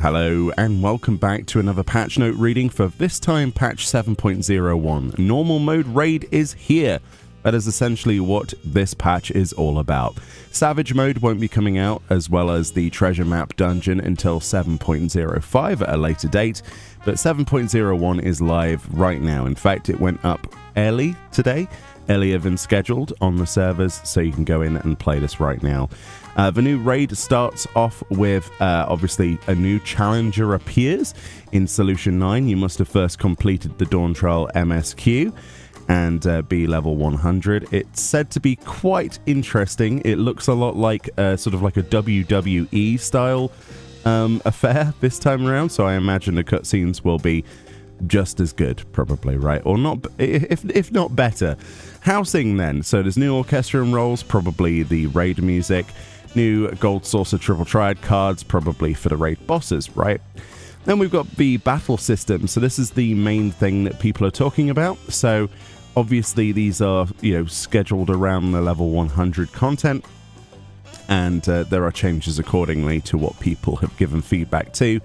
Hello and welcome back to another patch note reading for this time patch 7.01. Normal mode raid is here. That is essentially what this patch is all about. Savage mode won't be coming out, as well as the treasure map dungeon, until 7.05 at a later date, but 7.01 is live right now. In fact, it went up early today, earlier than scheduled on the servers, so you can go in and play this right now. The new raid starts off with, obviously, a new challenger appears in Solution 9. You must have first completed the Dawntrail MSQ and be level 100. It's said to be quite interesting. It looks a lot like sort of like a WWE style affair this time around, so I imagine the cutscenes will be just as good, probably, right? Or not, if not better. Housing then. So there's new orchestra and rolls, probably the raid music. New gold saucer triple triad cards, probably for the raid bosses, right? Then we've got the battle system. So this is the main thing that people are talking about. So obviously these are, scheduled around the level 100 content, and there are changes accordingly to what people have given feedback to.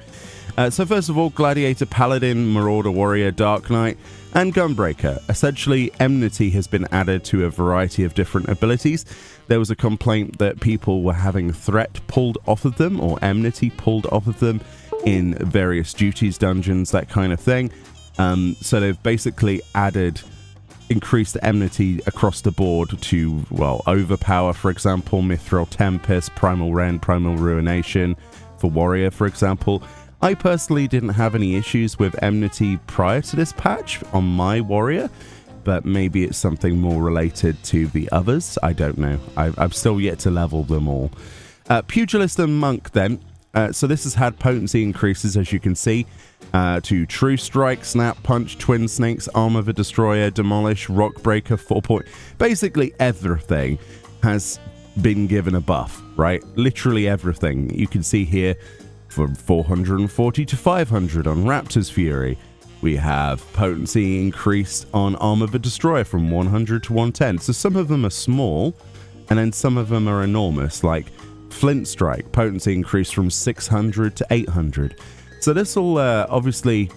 So first of all, Gladiator, Paladin, Marauder, Warrior, Dark Knight, and Gunbreaker. Essentially, Enmity has been added to a variety of different abilities. There was a complaint that people were having Threat pulled off of them, or Enmity pulled off of them in various duties, dungeons, that kind of thing. So they've basically added increased enmity across the board to, well, Overpower, for example, Mithril Tempest, Primal Rend, Primal Ruination for Warrior, for example. I personally didn't have any issues with enmity prior to this patch on my Warrior, but maybe it's something more related to the others. I don't know. I've still yet to level them all. Pugilist and Monk then. So this has had potency increases, as you can see, to True Strike, Snap Punch, Twin Snakes, Arm of a Destroyer, Demolish, Rock Breaker, 4-point. Basically everything has been given a buff, right? Literally everything. You can see here from 440 to 500 on Raptor's Fury. We have potency increased on Arm of a Destroyer from 100 to 110. So some of them are small, and then some of them are enormous, like Flint Strike, potency increased from 600 to 800. So this will obviously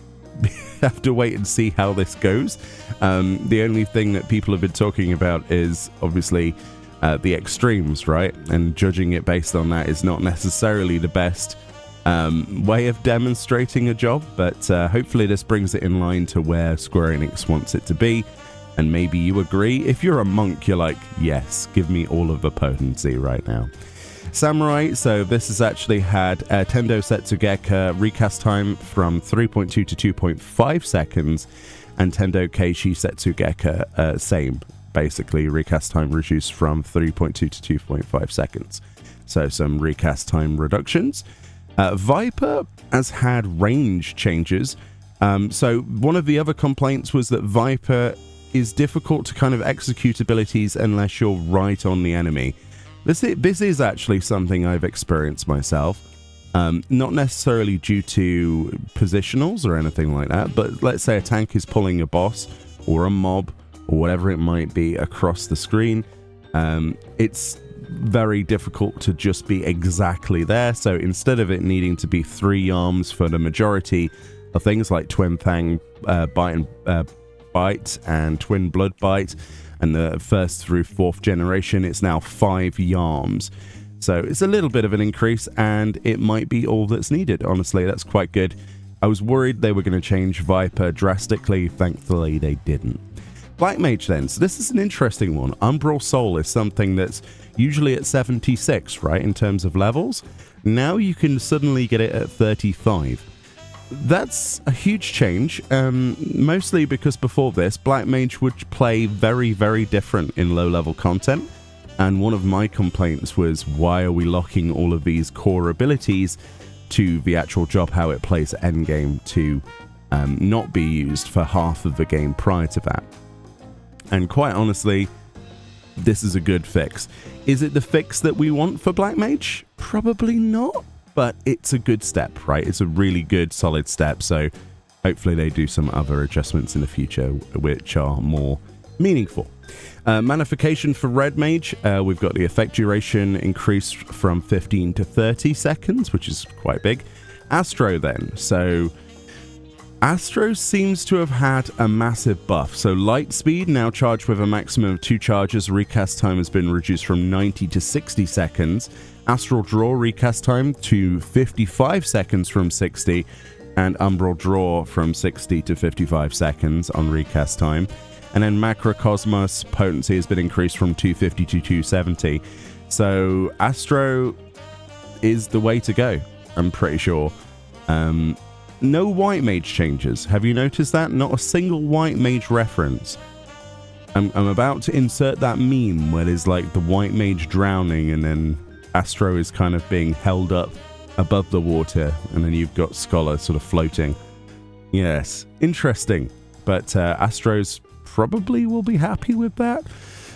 have to wait and see how this goes. The only thing that people have been talking about is obviously the extremes, right? And judging it based on that is not necessarily the best way of demonstrating a job, but hopefully this brings it in line to where Square Enix wants it to be, and maybe you agree. If you're a monk, you're like, yes, give me all of the potency right now. Samurai, so this has actually had Tendo Setsugeka recast time from 3.2 to 2.5 seconds, and Tendo Keishi Setsugeka same, basically recast time reduced from 3.2 to 2.5 seconds. So some recast time reductions. Viper has had range changes. So one of the other complaints was that Viper is difficult to kind of execute abilities unless you're right on the enemy. This is actually something I've experienced myself. Not necessarily due to positionals or anything like that, but let's say a tank is pulling a boss or a mob or whatever it might be across the screen. It's very difficult to just be exactly there, so instead of it needing to be 3 arms for the majority of things like Twin Fang Bite and Twin Blood Bite, and the 1st through 4th generation, it's now 5 yarms. So it's a little bit of an increase, and it might be all that's needed. Honestly, that's quite good. I was worried they were going to change Viper drastically. Thankfully, they didn't. Black Mage then. So this is an interesting one. Umbral Soul is something that's usually at 76, right, in terms of levels. Now you can suddenly get it at 35. That's a huge change, mostly because before this, Black Mage would play very, very different in low-level content. And one of my complaints was, why are we locking all of these core abilities to the actual job, how it plays at endgame, to not be used for half of the game prior to that? And quite honestly, this is a good fix. Is it the fix that we want for Black Mage? Probably not, but it's a good step, right? It's a really good, solid step, so hopefully they do some other adjustments in the future which are more meaningful. Manification for Red Mage, we've got the effect duration increased from 15 to 30 seconds, which is quite big. Astro then. So Astro seems to have had a massive buff. So light speed, now charged with a maximum of 2 charges. Recast time has been reduced from 90 to 60 seconds. Astral draw recast time to 55 seconds from 60. And umbral draw from 60 to 55 seconds on recast time. And then macrocosmos potency has been increased from 250 to 270. So Astro is the way to go, I'm pretty sure. No white mage changes. Have you noticed that? Not a single white mage reference. I'm about to insert that meme where there's like the white mage drowning and then Astro is kind of being held up above the water and then you've got Scholar sort of floating. Yes, interesting. But Astros probably will be happy with that.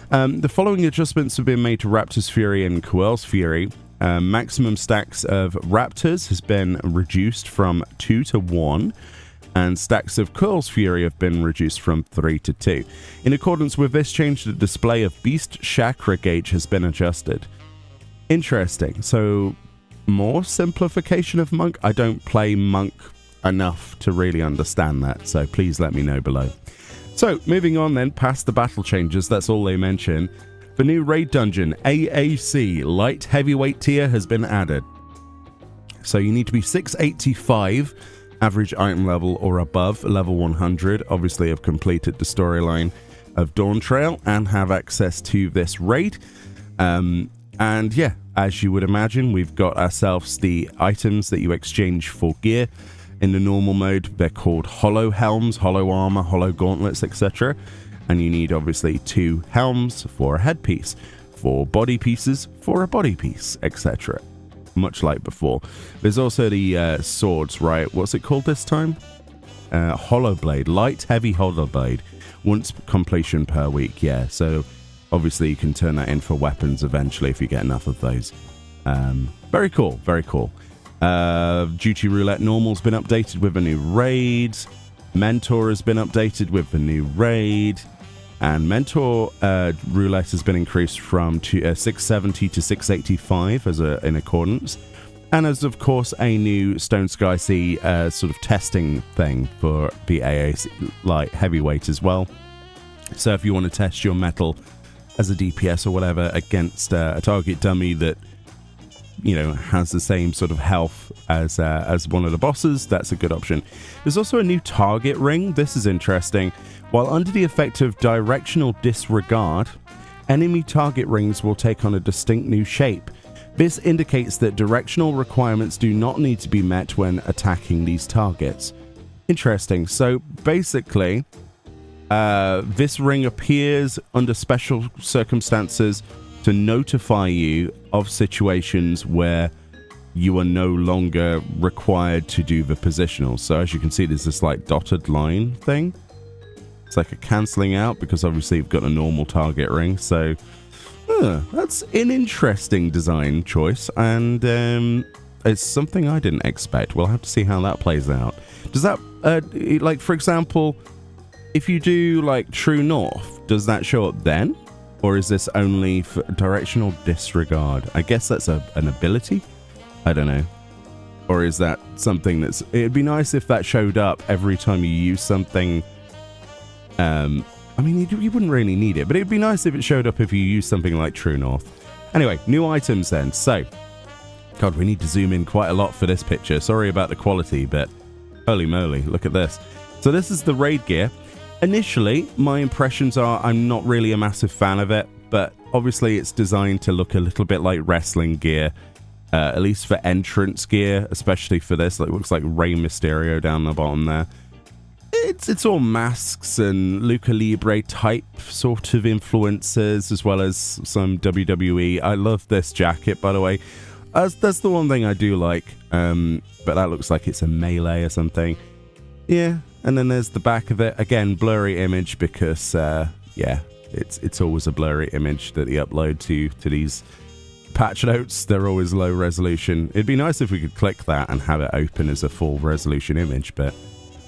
The following adjustments have been made to Raptor's Fury and Coel's Fury. Maximum stacks of Raptors has been reduced from 2 to 1, and stacks of Coel's Fury have been reduced from 3 to 2. In accordance with this change, the display of Beast Chakra gauge has been adjusted. Interesting. So, more simplification of Monk? I don't play Monk enough to really understand that, so please let me know below. So, moving on then, past the battle changes, that's all they mention. The new raid dungeon, AAC, light heavyweight tier, has been added. So you need to be 685 average item level or above level 100. Obviously, I've completed the storyline of Dawntrail and have access to this raid. And yeah, as you would imagine, we've got ourselves the items that you exchange for gear. In the normal mode, they're called hollow helms, hollow armor, hollow gauntlets, etc. And you need obviously 2 helms for a headpiece, 4 body pieces for a body piece, etc. Much like before. There's also the swords, right? What's it called this time? Hollow blade, light, heavy hollow blade. Once completion per week, yeah. So obviously you can turn that in for weapons eventually if you get enough of those. Very cool, very cool. Duty Roulette Normal's been updated with a new raid. Mentor has been updated with the new raid. And Mentor Roulette has been increased from 670 to 685 in accordance. And as of course a new Stone Sky Sea sort of testing thing for the AAC light heavyweight as well. So if you want to test your metal as a DPS or whatever against a target dummy that, you know, has the same sort of health as one of the bosses, that's a good option. There's also a new target ring. This is interesting. While under the effect of directional disregard, enemy target rings will take on a distinct new shape. This indicates that directional requirements do not need to be met when attacking these targets. Interesting. So basically, this ring appears under special circumstances to notify you of situations where you are no longer required to do the positional. So as you can see, there's this like dotted line thing. It's like a cancelling out because obviously you've got a normal target ring. So that's an interesting design choice, and it's something I didn't expect. We'll have to see how that plays out. Does that, like for example, if you do like True North, does that show up then? Or is this only for directional disregard? I guess that's an ability? I don't know. Or is that something that's... It'd be nice if that showed up every time you use something. I mean, you wouldn't really need it, but it'd be nice if it showed up if you use something like True North. Anyway, new items then. So, God, we need to zoom in quite a lot for this picture. Sorry about the quality, but holy moly, look at this. So this is the raid gear. Initially, my impressions are I'm not really a massive fan of it, but obviously it's designed to look a little bit like wrestling gear, at least for entrance gear, especially for this. It looks like Rey Mysterio down the bottom there. It's all masks and Lucha Libre type sort of influences, as well as some WWE. I love this jacket, by the way. That's the one thing I do like, but that looks like it's a melee or something. Yeah. And then there's the back of it. Again, blurry image because, yeah, it's always a blurry image that they upload to these patch notes. They're always low resolution. It'd be nice if we could click that and have it open as a full resolution image, but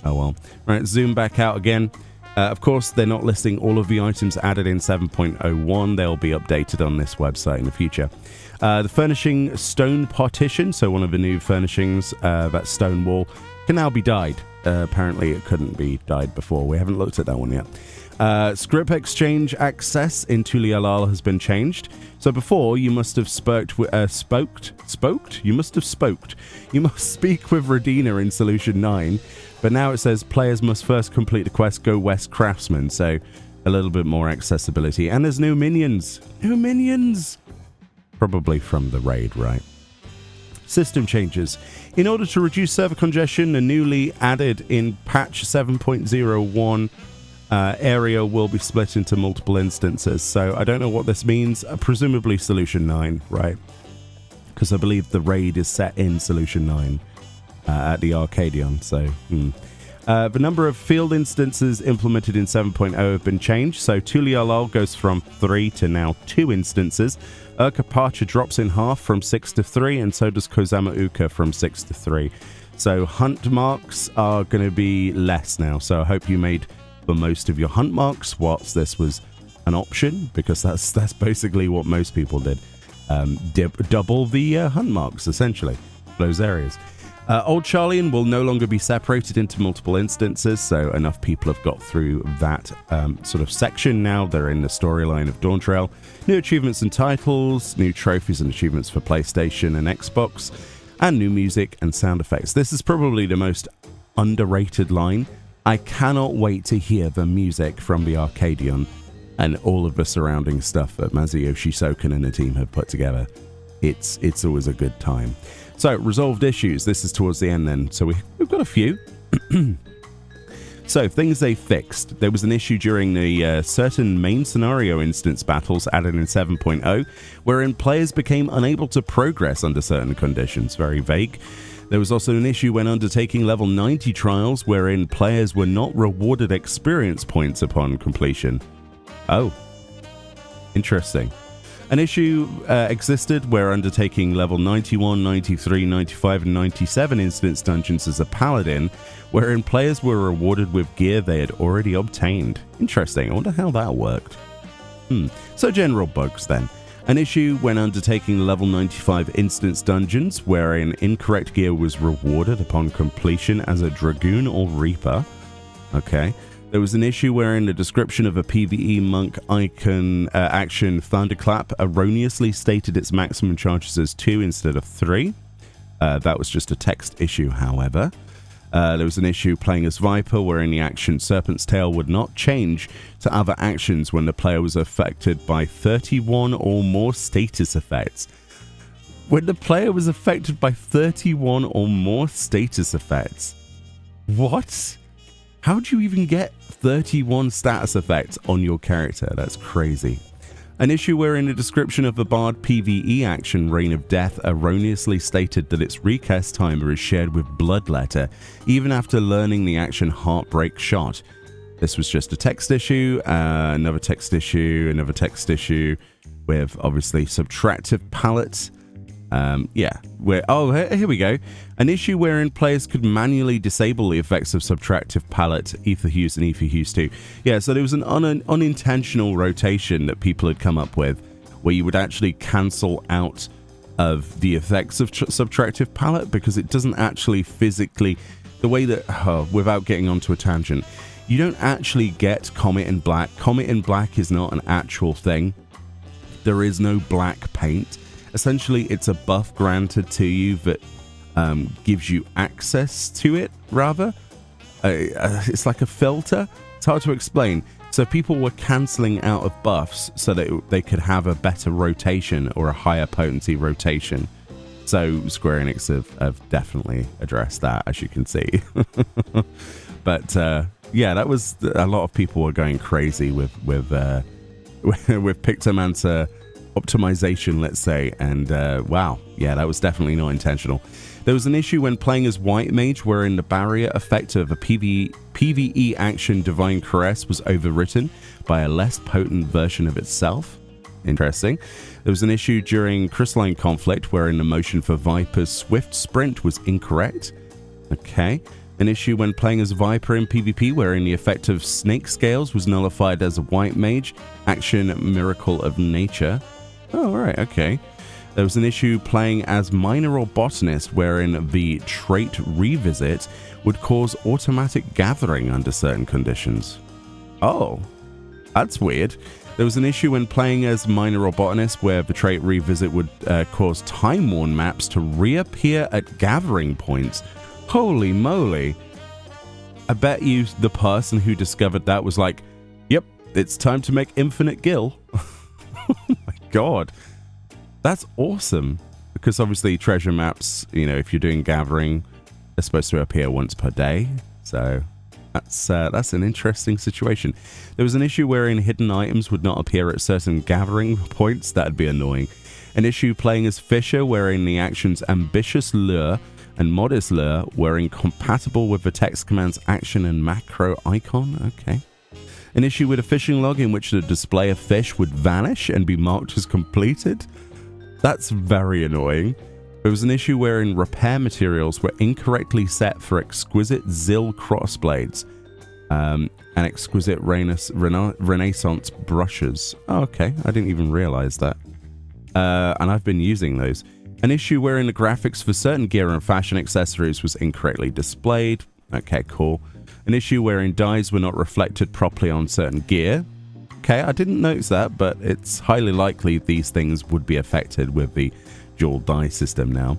oh well. Right, zoom back out again. Of course, they're not listing all of the items added in 7.01. They'll be updated on this website in the future. The furnishing stone partition, so one of the new furnishings, that stone wall, can now be dyed. Apparently it couldn't be dyed before. We haven't looked at that one yet. Script exchange access in Tulialal has been changed. So before, you must have You must have spoked. You must speak with Radina in Solution 9. But now it says players must first complete the quest Go West Craftsman. So a little bit more accessibility. And there's new minions. New minions! Probably from the raid, right? System changes. In order to reduce server congestion, the newly added in patch 7.01 area will be split into multiple instances. So I don't know what this means. Presumably Solution 9, right? Because I believe the raid is set in Solution 9 at the Arcadion. So, the number of field instances implemented in 7.0 have been changed. So Tulialal goes from 3 to now 2 instances. Urka Pacha drops in half from 6 to 3, and so does Kozama Uka from 6 to 3. So hunt marks are going to be less now. So I hope you made the most of your hunt marks whilst this was an option, because that's basically what most people did. Double the hunt marks, essentially, those areas. Old Charlian will no longer be separated into multiple instances, so enough people have got through that sort of section now. They're in the storyline of Dawntrail. New achievements and titles, new trophies and achievements for PlayStation and Xbox, and new music and sound effects. This is probably the most underrated line. I cannot wait to hear the music from the Arcadion and all of the surrounding stuff that Masayoshi Soken and the team have put together. It's always a good time. So, resolved issues. This is towards the end then. So we've got a few. So, things they fixed. There was an issue during the certain main scenario instance battles added in 7.0, wherein players became unable to progress under certain conditions. Very vague. There was also an issue when undertaking level 90 trials, wherein players were not rewarded experience points upon completion. Oh. Interesting. An issue existed where undertaking level 91, 93, 95, and 97 instance dungeons as a paladin, wherein players were rewarded with gear they had already obtained. Interesting. I wonder how that worked. So general bugs then. An issue when undertaking level 95 instance dungeons, wherein incorrect gear was rewarded upon completion as a Dragoon or Reaper. Okay. There was an issue wherein the description of a PvE monk icon action Thunderclap erroneously stated its maximum charges as 2 instead of 3. That was just a text issue, however. There was an issue playing as Viper wherein the action Serpent's Tail would not change to other actions when the player was affected by 31 or more status effects. When the player was affected by 31 or more status effects? What? How do you even get 31 status effects on your character? That's crazy. An issue wherein the description of the Bard PvE action Reign of Death erroneously stated that its recast timer is shared with Bloodletter, even after learning the action Heartbreak Shot. This was just a text issue, another text issue with obviously subtractive palette. Here we go. An issue wherein players could manually disable the effects of subtractive palette, Ether Hues and Ether Hues 2. Yeah, so there was an unintentional rotation that people had come up with where you would actually cancel out of the effects of subtractive palette because it doesn't actually physically, the way that, without getting onto a tangent, you don't actually get Comet in Black. Comet in Black is not an actual thing. There is no black paint. Essentially, it's a buff granted to you that gives you access to it, rather. It's like a filter. It's hard to explain. So people were cancelling out of buffs so that they could have a better rotation or a higher potency rotation. So Square Enix have definitely addressed that, as you can see. But yeah, that was a lot of people were going crazy with Pictomancer optimization, let's say, and wow, yeah, that was definitely not intentional. There was an issue when playing as White Mage wherein the barrier effect of a PvE action Divine Caress was overwritten by a less potent version of itself. Interesting. There was an issue during Crystalline Conflict wherein the motion for Viper's Swift Sprint was incorrect. Okay. An issue when playing as Viper in PvP wherein the effect of Snake Scales was nullified as a White Mage action Miracle of Nature. Oh, alright, okay. There was an issue playing as miner or botanist wherein the trait revisit would cause automatic gathering under certain conditions. Oh, that's weird. There was an issue when playing as miner or botanist where the trait revisit would cause time-worn maps to reappear at gathering points. Holy moly. I bet you the person who discovered that was like, yep, it's time to make Infinite Gil. Oh my god. That's awesome. Because obviously treasure maps, you know, if you're doing gathering, they're supposed to appear once per day. So that's an interesting situation. There was an issue wherein hidden items would not appear at certain gathering points. That'd be annoying. An issue playing as Fisher wherein the actions ambitious lure and modest lure were incompatible with the text command's action and macro icon. Okay. An issue with a fishing log in which the display of fish would vanish and be marked as completed. That's very annoying. There was an issue wherein repair materials were incorrectly set for exquisite Zill crossblades and exquisite Renaissance brushes. Oh, okay, I didn't even realize that. And I've been using those. An issue wherein the graphics for certain gear and fashion accessories was incorrectly displayed. Okay, cool. An issue wherein dyes were not reflected properly on certain gear. Okay, I didn't notice that, but it's highly likely these things would be affected with the dual dye system now.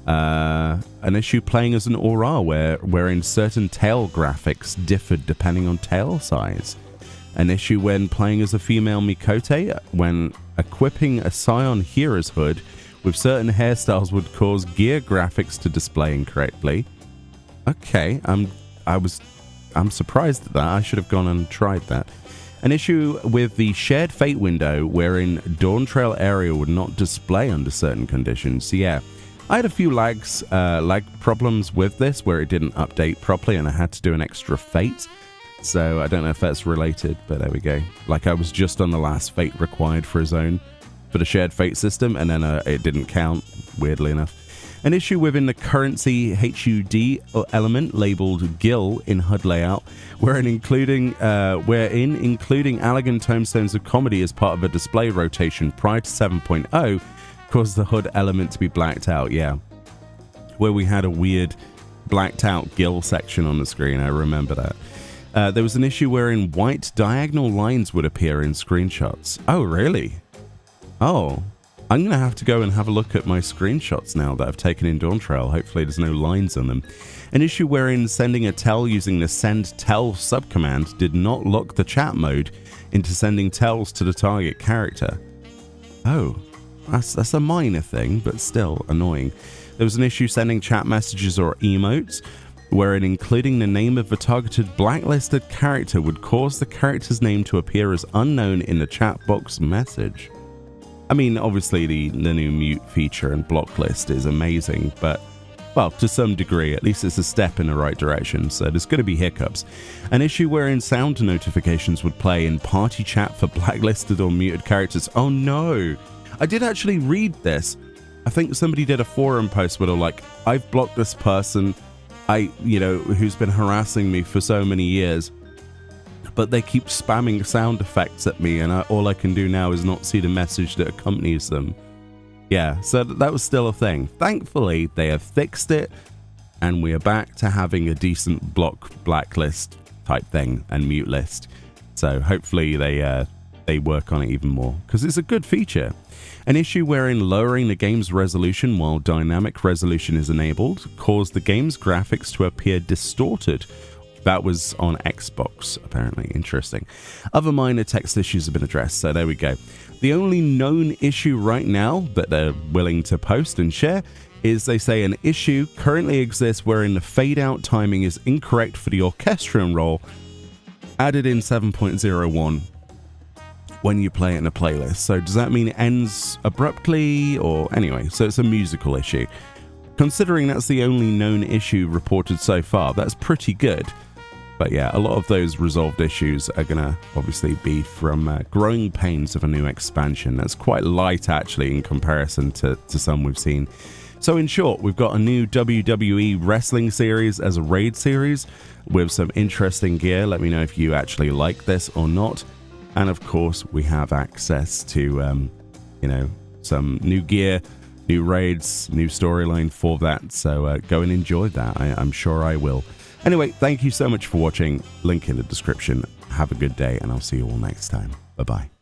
An issue playing as an aura wherein certain tail graphics differed depending on tail size. An issue when playing as a female Mikote, when equipping a Scion Hero's hood with certain hairstyles would cause gear graphics to display incorrectly. Okay, I'm surprised at that. I should have gone and tried that. An issue with the shared fate window wherein Dawntrail area would not display under certain conditions. Yeah, I had a few lag problems with this where it didn't update properly and I had to do an extra fate. So I don't know if that's related, but there we go. Like I was just on the last fate required for a zone for the shared fate system and then it didn't count, weirdly enough. An issue within the currency HUD element labeled Gil in HUD layout, wherein including Allegan Tombstones of Comedy as part of a display rotation prior to 7.0 caused the HUD element to be blacked out. Yeah, where we had a weird blacked out Gil section on the screen. I remember that. There was an issue wherein white diagonal lines would appear in screenshots. Oh, really? Oh. I'm going to have to go and have a look at my screenshots now that I've taken in Dawntrail. Hopefully there's no lines on them. An issue wherein sending a tell using the send tell subcommand did not lock the chat mode into sending tells to the target character. Oh, that's a minor thing, but still annoying. There was an issue sending chat messages or emotes wherein including the name of the targeted blacklisted character would cause the character's name to appear as unknown in the chat box message. I mean, obviously the new mute feature and block list is amazing, but, well, to some degree, at least it's a step in the right direction, so there's going to be hiccups. An issue wherein sound notifications would play in party chat for blacklisted or muted characters. Oh no! I did actually read this. I think somebody did a forum post where they're like, I've blocked this person, who's been harassing me for so many years, but they keep spamming sound effects at me and all I can do now is not see the message that accompanies them. Yeah, so that was still a thing. Thankfully, they have fixed it and we are back to having a decent blacklist type thing and mute list. So hopefully they work on it even more because it's a good feature. An issue wherein lowering the game's resolution while dynamic resolution is enabled caused the game's graphics to appear distorted. That was on Xbox, apparently. Interesting. Other minor text issues have been addressed, so there we go. The only known issue right now that they're willing to post and share is they say an issue currently exists wherein the fade-out timing is incorrect for the orchestrion roll added in 7.01 when you play it in a playlist. So does that mean it ends abruptly or anyway? So it's a musical issue. Considering that's the only known issue reported so far, that's pretty good. But yeah, a lot of those resolved issues are going to obviously be from growing pains of a new expansion. That's quite light actually in comparison to some we've seen. So in short, we've got a new WWE wrestling series as a raid series with some interesting gear. Let me know if you actually like this or not. And of course, we have access to, some new gear new raids, new storyline for that. So go and enjoy that. I'm sure I will. Anyway, thank you so much for watching. Link in the description. Have a good day, and I'll see you all next time. Bye-bye.